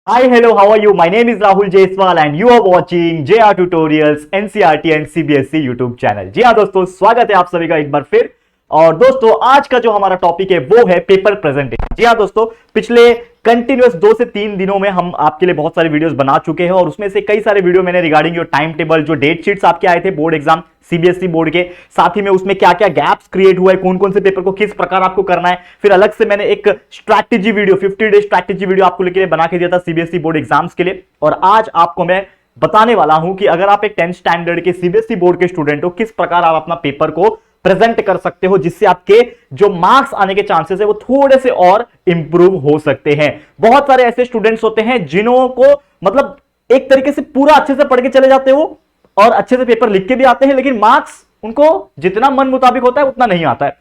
Hi, hello, how are you? My name is Rahul Jaiswal and you are watching JR Tutorials NCERT and CBSE YouTube channel. जी हाँ दोस्तों, स्वागत है आप सभी का एक बार फिर। और दोस्तों आज का जो हमारा टॉपिक है वो है पेपर प्रेजेंटेशन। जी हाँ दोस्तों, पिछले कंटिन्यूअस 2 से 3 दिनों में हम आपके लिए बहुत सारे वीडियोस बना चुके हैं और उसमें से कई सारे वीडियो मैंने रिगार्डिंग योर टाइम टेबल, जो डेट शीट्स आपके आए थे बोर्ड एग्जाम सीबीएसई बोर्ड के, साथ ही में उसमें क्या क्या गैप्स क्रिएट हुआ है, कौन कौन से पेपर को किस प्रकार आपको करना है। फिर अलग से मैंने एक strategy video 50 day strategy video आपको लेके बना के दिया था सीबीएसई बोर्ड एग्जाम्स के लिए। और आज आपको मैं बताने वाला हूं कि अगर आप एक 10th स्टैंडर्ड के सीबीएसई बोर्ड के स्टूडेंट हो, किस प्रकार आप अपना पेपर को प्रेजेंट कर सकते हो जिससे आपके जो मार्क्स आने के चांसेस है वो थोड़े से और इंप्रूव हो सकते हैं। बहुत सारे ऐसे स्टूडेंट्स होते हैं जिन्हों को मतलब एक तरीके से पूरा अच्छे से पढ़ के चले जाते हो और अच्छे से पेपर लिख के भी आते हैं, लेकिन मार्क्स उनको जितना मन मुताबिक होता है उतना नहीं आता है।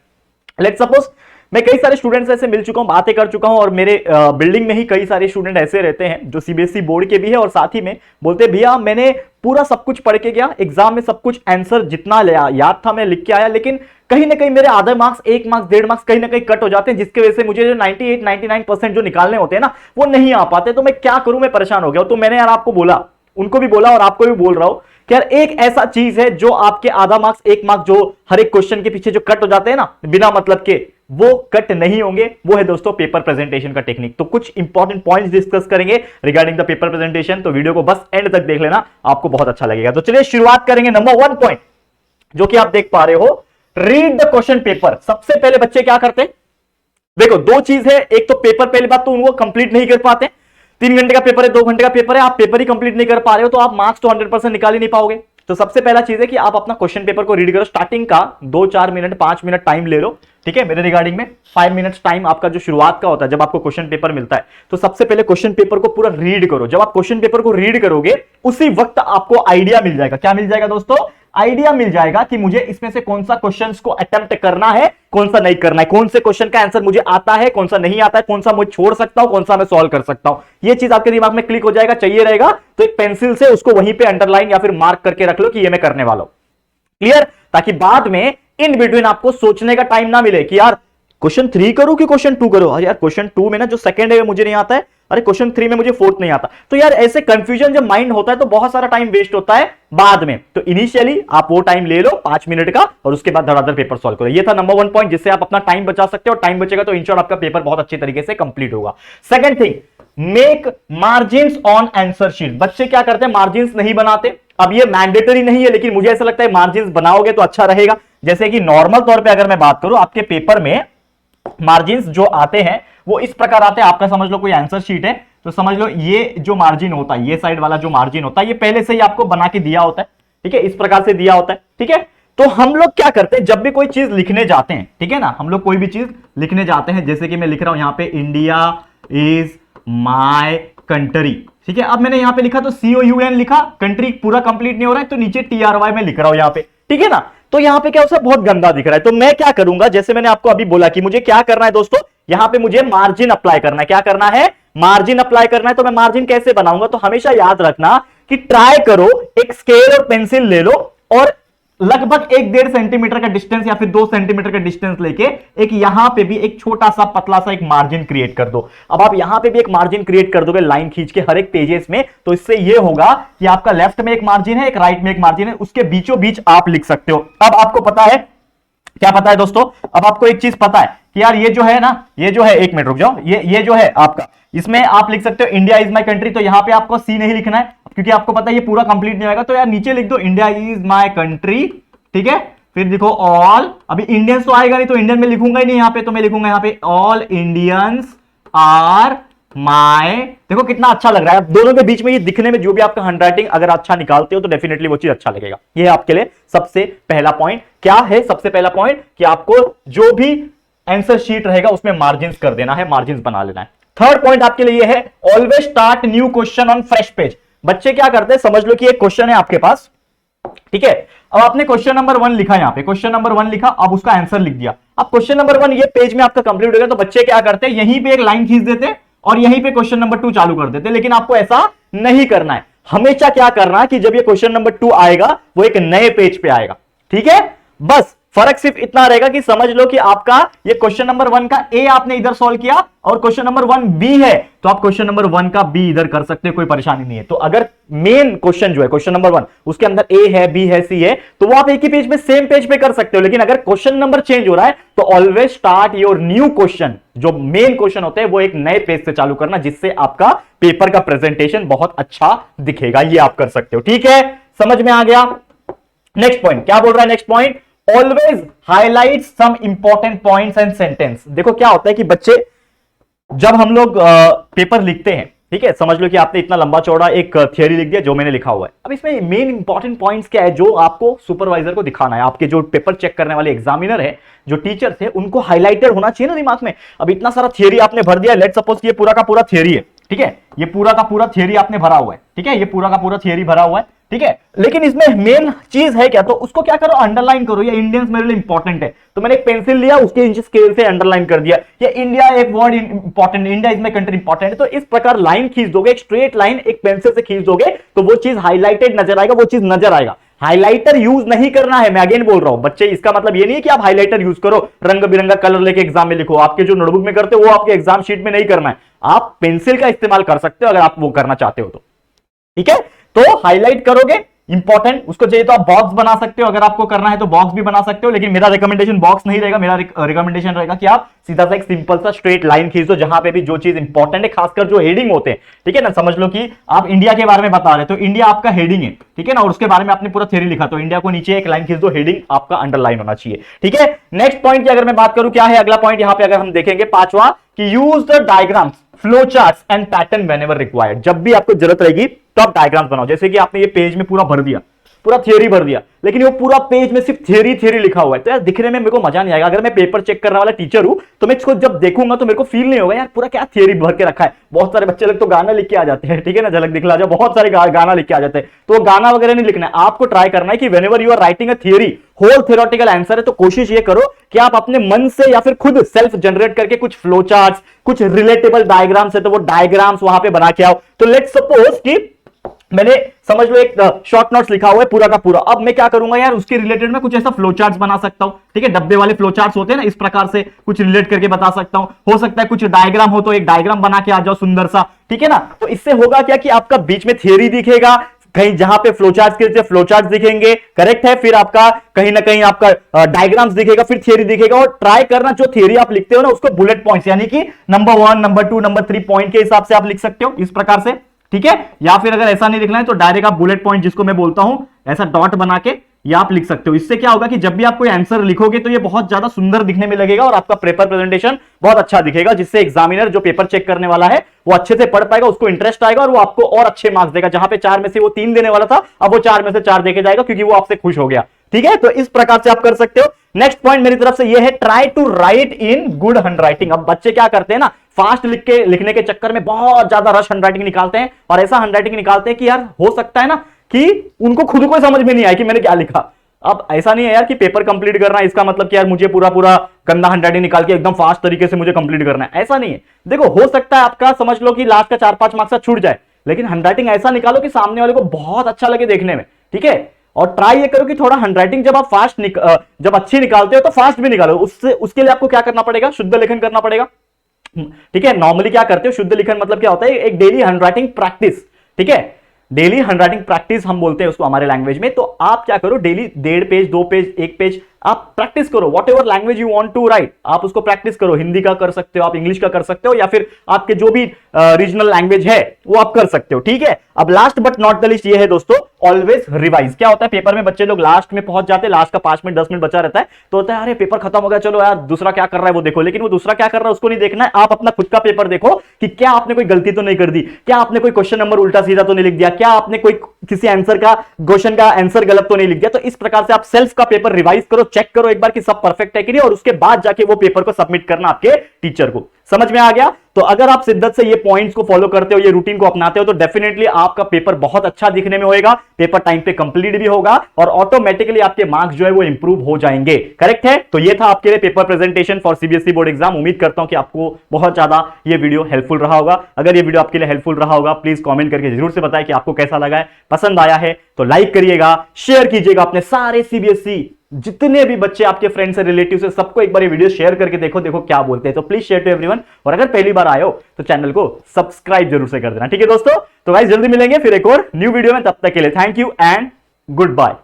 लेट्स सपोज मैं कई सारे स्टूडेंट्स ऐसे मिल चुका हूं, बातें कर चुका हूं और मेरे बिल्डिंग में ही कई सारे स्टूडेंट ऐसे रहते हैं जो सीबीएसई बोर्ड के भी है और साथ ही में बोलते हैं भैया मैंने पूरा सब कुछ पढ़ के गया, एग्जाम में सब कुछ आंसर जितना याद था मैं लिख के आया, लेकिन कहीं ना कहीं मेरे आधे मार्क्स, 1 मार्क्स, 1.5 मार्क्स कहीं ना कहीं कट हो जाते हैं, जिसकी वजह से मुझे जो 98-99% जो निकालने होते हैं ना वो नहीं आ पाते। तो मैं क्या करूं, मैं परेशान हो गया। तो मैंने यार आपको बोला, उनको भी बोला और आपको भी बोल रहा हूं कि यार एक ऐसा चीज है जो आपके आधा मार्क्स, 1 मार्क्स जो हर एक क्वेश्चन के पीछे जो कट हो जाते हैं ना बिना मतलब के, वो कट नहीं होंगे। वो है दोस्तों पेपर प्रेजेंटेशन का टेक्निक। तो कुछ इंपॉर्टेंट पॉइंट्स डिस्कस करेंगे रिगार्डिंग द पेपर प्रेजेंटेशन, तो वीडियो को बस एंड तक देख लेना, आपको बहुत अच्छा लगेगा। तो चलिए शुरुआत करेंगे। नंबर 1 पॉइंट जो कि आप देख पा रहे हो, रीड द क्वेश्चन पेपर। सबसे पहले बच्चे क्या करते हैं, देखो 2 चीज है, एक तो पेपर, पहली बात तो उनको कंप्लीट नहीं कर पाते। 3 घंटे का पेपर है, 2 घंटे का पेपर है, आप पेपर ही कंप्लीट नहीं कर पा रहे हो तो आप मार्क्स तो 100% निकाल ही नहीं पाओगे। तो सबसे पहला चीज है कि आप अपना क्वेश्चन पेपर को रीड करो। स्टार्टिंग का 2-4 मिनट, 5 मिनट टाइम ले लो, ठीक है। मेरे रिगार्डिंग में 5 मिनट्स टाइम आपका जो शुरुआत का होता है जब आपको क्वेश्चन पेपर मिलता है, तो सबसे पहले क्वेश्चन पेपर को पूरा रीड करो। जब आप क्वेश्चन पेपर को रीड करोगे उसी वक्त आपको आइडिया मिल जाएगा। क्या मिल जाएगा दोस्तों? आइडिया मिल जाएगा कि मुझे इसमें से कौन सा क्वेश्चन को अटेम्प्ट करना है, कौन सा नहीं करना है, कौन से क्वेश्चन का आंसर मुझे आता है, कौन सा नहीं आता है, कौन सा मैं छोड़ सकता हूं, कौन सा मैं सॉल्व कर सकता हूं। ये चीज आपके दिमाग में क्लिक हो जाएगा। चाहिए रहेगा तो एक पेंसिल से उसको वहीं पे अंडरलाइन या फिर मार्क करके रख लो कि ये मैं करने वाला हूं। क्लियर? ताकि बाद में इन बिटवीन आपको सोचने का टाइम ना मिले कि यार क्वेश्चन 3 करूं कि क्वेश्चन 2 करूं। अरे यार क्वेश्चन 2 में ना जो सेकंड है मुझे नहीं आता है, अरे क्वेश्चन 3 में मुझे 4th नहीं आता। तो यार ऐसे कंफ्यूजन जब माइंड होता है तो बहुत सारा टाइम वेस्ट होता है बाद में। तो इनिशियली आप वो टाइम ले लो 5 मिनट का और उसके बाद धड़ाधड़ पेपर सॉल्व करो। ये था नंबर 1 पॉइंट जिससे आप अपना टाइम बचा सकते हो, और टाइम बचेगा तो इंश्योर आपका पेपर बहुत अच्छे तरीके से कंप्लीट होगा। Second thing, make margins on answer sheet. बच्चे क्या करते हैं, मार्जिन्स नहीं बनाते। अब ये मैंडेटरी नहीं है, लेकिन मुझे ऐसा लगता है मार्जिन्स बनाओगे तो अच्छा रहेगा। जैसे कि नॉर्मल तौर पे अगर मैं बात करूं, आपके पेपर में मार्जिन्स जो आते हैं वो इस प्रकार आते हैं। आपका समझ लो कोई आंसर शीट है तो समझ लो ये जो मार्जिन होता है, ये साइड वाला जो मार्जिन होता है, ये पहले से ही आपको बना के दिया होता है, ठीक है, इस प्रकार से दिया होता है, ठीक है। तो हम लोग क्या करते हैं, जब भी कोई चीज लिखने जाते हैं, ठीक है ना, हम लोग कोई भी चीज लिखने जाते हैं, जैसे कि मैं लिख रहा हूं यहां पे इंडिया इज माय कंट्री, ठीक है। अब मैंने यहां पे लिखा तो COUN लिखा, कंट्री पूरा कंप्लीट नहीं हो रहा है तो नीचे TRY में लिख रहा हूं यहां पे, ठीक है ना। तो यहां पे क्या हो, बहुत गंदा दिख रहा है। तो मैं क्या करूंगा, जैसे मैंने आपको अभी बोला कि मुझे क्या करना है दोस्तों, यहां पे मुझे मार्जिन अप्लाई करना है। क्या करना है, मार्जिन अप्लाई करना है। तो मैं मार्जिन कैसे बनाऊंगा, तो हमेशा याद रखना कि ट्राई करो एक स्केल और पेंसिल ले लो और लगभग 1-1.5 सेंटीमीटर का डिस्टेंस या फिर 2 सेंटीमीटर का डिस्टेंस लेके एक यहां पे भी एक छोटा सा पतला सा एक मार्जिन क्रिएट कर दो। अब आप यहां पे भी एक मार्जिन क्रिएट कर दोगे लाइन खींच के हर एक पेजेस में, तो इससे ये होगा कि आपका लेफ्ट में एक मार्जिन है, एक राइट में एक मार्जिन है, उसके बीचों बीच आप लिख सकते हो। अब आपको पता है, क्या पता है दोस्तों, अब आपको एक चीज पता है कि यार ये जो है ना, ये जो है, 1 मिनट रुक जाओ, ये जो है आपका, इसमें आप लिख सकते हो इंडिया इज माय कंट्री। तो यहां पे आपको C नहीं लिखना है क्योंकि आपको पता है ये पूरा कंप्लीट नहीं होगा। तो यार नीचे लिख दो इंडिया इज माय कंट्री, ठीक है। फिर देखो ऑल, अभी इंडियंस तो आएगा नहीं तो इंडियन में लिखूंगा ही नहीं यहां पे, तो मैं लिखूंगा यहां पे ऑल इंडियंस आर माय। देखो कितना अच्छा लग रहा है। दोनों के बीच में ये दिखने में जो भी आपका हैंडराइटिंग अगर अच्छा निकालते हो तो डेफिनेटली वो चीज अच्छा लगेगा। ये आपके लिए सबसे पहला पॉइंट क्या है, सबसे पहला पॉइंट कि आपको जो भी आंसर शीट रहेगा उसमें मार्जिन्स कर देना है, मार्जिन्स बना लेना है। थर्ड पॉइंट आपके लिए है always start new question on fresh page. बच्चे क्या करते हैं, समझ लो कि एक क्वेश्चन है आपके पास, ठीक है। अब आपने क्वेश्चन नंबर 1 लिखा, यहां पे क्वेश्चन नंबर 1 लिखा, अब उसका आंसर लिख दिया। अब क्वेश्चन नंबर 1 ये पेज में आपका कंप्लीट हो गया, तो बच्चे क्या करते हैं, यहीं पे एक लाइन खींच देते और यहीं पे क्वेश्चन नंबर 2 चालू कर देते। लेकिन आपको ऐसा नहीं करना है। हमेशा क्या करना है कि जब ये क्वेश्चन नंबर 2 आएगा वो एक नए पेज पे आएगा, ठीक है। बस फर्क सिर्फ इतना रहेगा कि समझ लो कि आपका ये क्वेश्चन नंबर 1 का ए आपने इधर सॉल्व किया और क्वेश्चन नंबर 1 बी है, तो आप क्वेश्चन नंबर 1 का बी इधर कर सकते हो, कोई परेशानी नहीं है। तो अगर मेन क्वेश्चन जो है क्वेश्चन नंबर 1 उसके अंदर ए है, बी है, सी है, तो वो आप एक ही पेज पे सेम पेज पे कर सकते हो। लेकिन अगर क्वेश्चन नंबर चेंज हो रहा है तो always start your new question, जो मेन क्वेश्चन होते हैं वो एक नए पेज से चालू करना, जिससे आपका पेपर का प्रेजेंटेशन बहुत अच्छा दिखेगा। ये आप कर सकते हो, ठीक है, समझ में आ गया। नेक्स्ट पॉइंट क्या बोल रहा है, next point, always highlight some important points and sentence. देखो क्या होता है कि बच्चे जब हम लोग पेपर लिखते हैं, ठीक है, समझ लो कि आपने इतना लंबा चौड़ा एक थियरी लिख दिया जो मैंने लिखा हुआ है। अब इसमें मेन इंपॉर्टेंट पॉइंट्स क्या है जो आपको सुपरवाइजर को दिखाना है, आपके जो पेपर चेक करने वाले एग्जामिनर है, जो टीचर थे, उनको हाईलाइटेड होना चाहिए ना दिमाग में। अब इतना सारा थियरी आपने भर दिया, लेट्स सपोज ये पूरा का पूरा थियरी है, ठीक है, ये पूरा का पूरा थियरी आपने भरा हुआ है, ठीक है, ये पूरा का पूरा थियरी भरा हुआ है, ठीक है, लेकिन इसमें मेन चीज है क्या, तो उसको क्या करो, अंडरलाइन करो। ये इंडियंस मेरे लिए इंपॉर्टेंट है, तो मैंने एक पेंसिल लिया, उसके इंच स्केल से अंडरलाइन कर दिया। ये इंडिया एक word important, India is my country important है, तो इस प्रकार लाइन खींच दोगे, एक स्ट्रेट लाइन एक पेंसिल से खींच दोगे तो वो चीज हाईलाइटेड नजर आएगा, वो चीज नजर आएगा। हाइलाइटर यूज नहीं करना है, मैं अगेन बोल रहा हूं बच्चे, इसका मतलब ये नहीं है कि आप हाइलाइटर यूज करो, रंग बिरंगा कलर लेके एग्जाम में लिखो, आपके जो नोटबुक में करते हो वो आपके एग्जाम शीट में नहीं करना है। आप पेंसिल का इस्तेमाल कर सकते हो अगर आप वो करना चाहते हो तो, ठीक है। तो हाईलाइट करोगे इंपॉर्टेंट, उसको चाहिए तो आप बॉक्स बना सकते हो, अगर आपको करना है तो बॉक्स भी बना सकते हो, लेकिन मेरा रिकमेंडेशन बॉक्स नहीं रहेगा, मेरा रिकमेंडेशन रहेगा कि आप सीधा सा एक सिंपल सा स्ट्रेट लाइन खींच दो, जहां पे भी जो चीज इंपॉर्टेंट है, खासकर जो हेडिंग होते हैं, ठीक है ना। समझ लो कि आप इंडिया के बारे में बता रहे, तो इंडिया आपका हेडिंग है, ठीक है ना, और उसके बारे में आपने पूरा थ्योरी लिखा, तो इंडिया को नीचे एक लाइन खींच दो, हेडिंग आपका अंडरलाइन होना चाहिए, ठीक है। नेक्स्ट पॉइंट की अगर मैं बात करूं, क्या है अगला पॉइंट यहां पे, अगर हम देखेंगे पांचवा, कि use the diagrams, flow charts and pattern whenever required. जब भी आपको जरूरत रहेगी तो आप डायग्राम्स बनाओ। जैसे कि आपने ये पेज में पूरा भर दिया, पूरा थियरी भर दिया, लेकिन वो पूरा पेज में सिर्फ थियरी लिखा हुआ है, तो यार दिखने में मेरे को मजा नहीं आएगा। अगर मैं पेपर चेक करने वाला टीचर हूं तो मैं इसको जब देखूंगा तो मेरे को फील नहीं होगा यार पूरा क्या थियरी भर के रखा है। बहुत सारे बच्चे लोग तो गाना लिख के आ जाते हैं, ठीक है ना, झलक दिखला जाओ, बहुत सारे गाना लिख के आ जाते हैं, तो गाना वगैरह नहीं लिखना है। आपको ट्राई करना है कि whenever you are writing a theory, whole theoretical answer है, तो कोशिश ये करो कि आप अपने मन से या फिर खुद सेल्फ जनरेट करके कुछ फ्लो चार्ट्स, कुछ रिलेटेबल डायग्राम्स है तो वो डायग्राम्स वहां पे बना के आओ। तो लेट्स सपोज कि मैंने समझ लो एक शॉर्ट नोट्स लिखा हुआ है पूरा का पूरा, अब मैं क्या करूंगा यार, उसके रिलेटेड में कुछ ऐसा फ्लो चार्ट्स बना सकता हूं, ठीक है, डब्बे वाले फ्लो चार्ट्स होते हैं ना, इस प्रकार से कुछ रिलेट करके बता सकता हूं। हो सकता है कुछ डायग्राम हो तो एक डायग्राम बना के आ जाओ सुंदर सा, ठीक है ना। तो इससे होगा क्या कि आपका बीच में थियरी दिखेगा, कहीं जहां पे फ्लोचार्ट्स के फ्लोचार्ट्स दिखेंगे, करेक्ट है, फिर आपका कहीं ना कहीं आपका डायग्राम्स दिखेगा, फिर थियरी दिखेगा। और ट्राई करना जो थियरी आप लिखते हो ना उसको बुलेट पॉइंट्स, यानी कि नंबर 1, नंबर 2, नंबर 3 पॉइंट के हिसाब से आप लिख सकते हो इस प्रकार से, ठीक है। या फिर अगर ऐसा नहीं लिखना है तो डायरेक्ट आप बुलेट पॉइंट, जिसको मैं बोलता हूं ऐसा डॉट बना के या आप लिख सकते हो। इससे क्या होगा कि जब भी आप कोई आंसर लिखोगे तो ये बहुत ज्यादा सुंदर दिखने में लगेगा और आपका पेपर प्रेजेंटेशन बहुत अच्छा दिखेगा, जिससे एग्जामिनर जो पेपर चेक करने वाला है वो अच्छे से पढ़ पाएगा, उसको इंटरेस्ट आएगा और वो आपको और अच्छे मार्क्स देगा। जहां पे 4 में से वो 3 देने वाला था, अब वो 4 में से 4 देके जाएगा क्योंकि वो आपसे खुश हो गया, ठीक है। तो इस प्रकार से आप कर सकते हो। नेक्स्ट पॉइंट मेरी तरफ से ये है, try to write in good handwriting. अब बच्चे क्या करते हैं ना, फास्ट लिखने के चक्कर में बहुत ज्यादा रश हैंडराइटिंग निकालते हैं, और ऐसा हैंडराइटिंग निकालते हैं कि यार हो सकता है ना कि उनको खुद को समझ में नहीं आया कि मैंने क्या लिखा। अब ऐसा नहीं है यार कि पेपर कंप्लीट करना है इसका मतलब कि यार मुझे पूरा पूरा गंदा हैंडराइटिंग निकाल के एकदम फास्ट तरीके से मुझे कंप्लीट करना है, ऐसा नहीं है। देखो हो सकता है आपका समझ लो कि लास्ट का 4-5 मार्क्स का छूट जाए, लेकिन हैंडराइटिंग ऐसा निकालो कि सामने वाले को बहुत अच्छा लगे देखने में, ठीक है। और ट्राई ये करो कि थोड़ा हैंडराइटिंग जब आप जब अच्छी निकालते हो तो फास्ट भी निकालो। उसके लिए आपको क्या करना पड़ेगा, शुद्ध लेखन करना पड़ेगा, ठीक है। नॉर्मली क्या करते हो, शुद्ध लेखन मतलब क्या होता है, एक डेली हैंडराइटिंग प्रैक्टिस, ठीक है, डेली हैंडराइटिंग प्रैक्टिस हम बोलते हैं उसको हमारे लैंग्वेज में। तो आप क्या करो, डेली 1.5 पेज 2 पेज 1 पेज आप प्रैक्टिस करो, whatever language you want to write, आप उसको प्रैक्टिस करो। हिंदी का कर सकते हो आप, इंग्लिश का कर सकते हो, या फिर आपके जो भी रीजनल लैंग्वेज है वो आप कर सकते हो, ठीक है। अब last but not the list ये है दोस्तों, ऑलवेज रिवाइज। क्या होता है पेपर में बच्चे लोग लास्ट में पहुंच जाते हैं, लास्ट का 5 मिनट 10 मिनट बचा रहता है, तो होता है अरे पेपर खत्म हो गया, चलो यार दूसरा क्या कर रहा है वो देखो, लेकिन वो दूसरा क्या कर रहा है उसको नहीं देखना है। आप अपना खुद का पेपर देखो कि क्या आपने कोई गलती तो नहीं कर दी, क्या आपने कोई क्वेश्चन नंबर उल्टा सीधा तो नहीं लिख दिया, क्या आपने कोई किसी आंसर का क्वेश्चन का आंसर गलत तो नहीं लिख दिया। तो इस प्रकार से आप सेल्फ का पेपर रिवाइज करो, चेक करो एक बार कि सब परफेक्ट है कि नहीं, और उसके बाद जाके वो पेपर को सबमिट करना आपके टीचर को। समझ में आ गया। तो अगर आप शिद्दत से ये पॉइंट्स को फॉलो करते हो, ये रूटीन को अपनाते हो, तो डेफिनेटली आपका पेपर बहुत अच्छा दिखने में होएगा, पेपर टाइम पे कंप्लीट भी होगा और ऑटोमेटिकली आपके मार्क्स जो है वो इंप्रूव हो जाएंगे। करेक्ट है। तो ये था आपके लिए paper presentation for CBSE board exam. उम्मीद करता हूं कि आपको बहुत ज्यादा ये वीडियो हेल्पफुल रहा होगा। अगर ये वीडियो आपके लिए हेल्पफुल रहा होगा प्लीज कॉमेंट करके जरूर से बताएं कि आपको कैसा लगा है। पसंद आया है तो लाइक करिएगा, शेयर कीजिएगा अपने सारे सीबीएसई जितने भी बच्चे आपके फ्रेंड्स से, रिलेटिव से, सबको एक बार ये वीडियो शेयर करके देखो देखो क्या बोलते हैं। तो प्लीज शेयर टू एवरीवन, और अगर पहली बार आए हो तो चैनल को सब्सक्राइब जरूर से कर देना। ठीक है दोस्तों, तो गाइस जल्दी मिलेंगे फिर एक और न्यू वीडियो में, तब तक के लिए thank you and good bye.